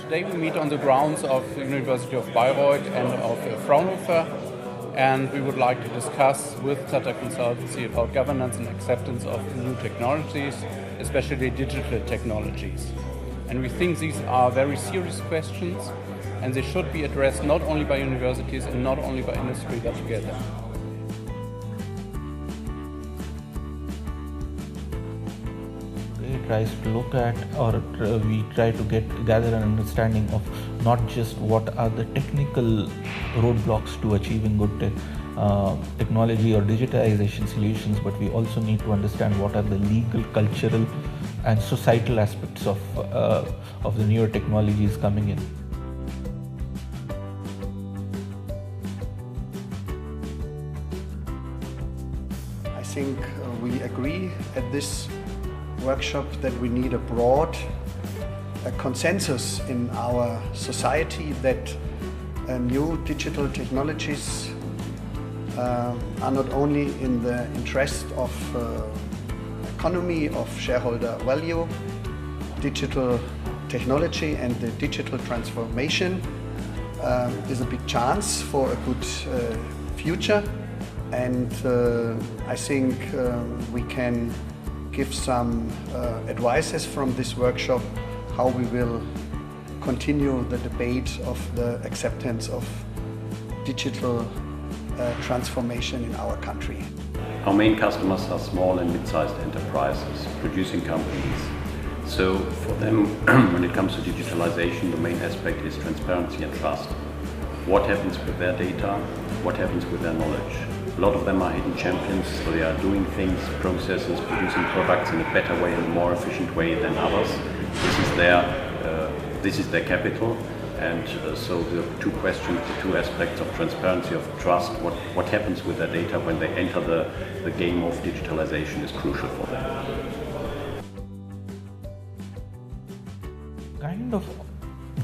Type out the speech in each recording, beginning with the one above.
Today we meet on the grounds of the University of Bayreuth and of Fraunhofer, and we would like to discuss with Tata Consultancy about governance and acceptance of new technologies, especially digital technologies. And we think these are very serious questions, and they should be addressed not only by universities and not only by industry, but together. Tries to look at, or we try to gather an understanding of not just what are the technical roadblocks to achieving good technology or digitization solutions, but we also need to understand what are the legal, cultural and societal aspects of the newer technologies coming in. I think we agree at this workshop that we need a broad consensus in our society that new digital technologies are not only in the interest of economy, of shareholder value. Digital technology and the digital transformation is a big chance for a good future, and I think we can give some advices from this workshop how we will continue the debate of the acceptance of digital transformation in our country. Our main customers are small and mid-sized enterprises, producing companies. So for them, when it comes to digitalization, the main aspect is transparency and trust. What happens with their data? What happens with their knowledge? A lot of them are hidden champions, so they are doing things, processes, producing products in a better way and a more efficient way than others. This is their capital, and so the two questions, the two aspects of transparency, of trust, what happens with their data when they enter the game of digitalization is crucial for them. Kind of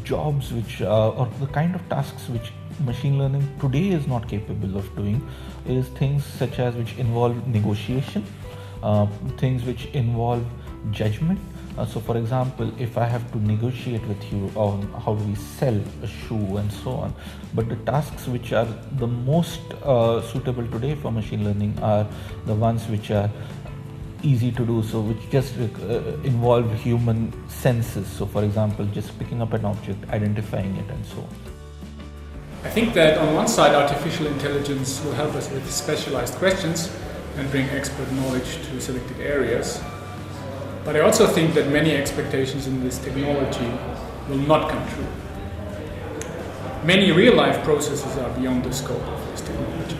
jobs which or the kind of tasks which machine learning today is not capable of doing is things such as which involve negotiation, things which involve judgment. So for example, if I have to negotiate with you on how do we sell a shoe and so on, but the tasks which are the most suitable today for machine learning are the ones which are easy to do, so which just involve human senses. So for example, just picking up an object, identifying it and so on. I think that on one side, artificial intelligence will help us with specialized questions and bring expert knowledge to selected areas. But I also think that many expectations in this technology will not come true. Many real-life processes are beyond the scope of this technology.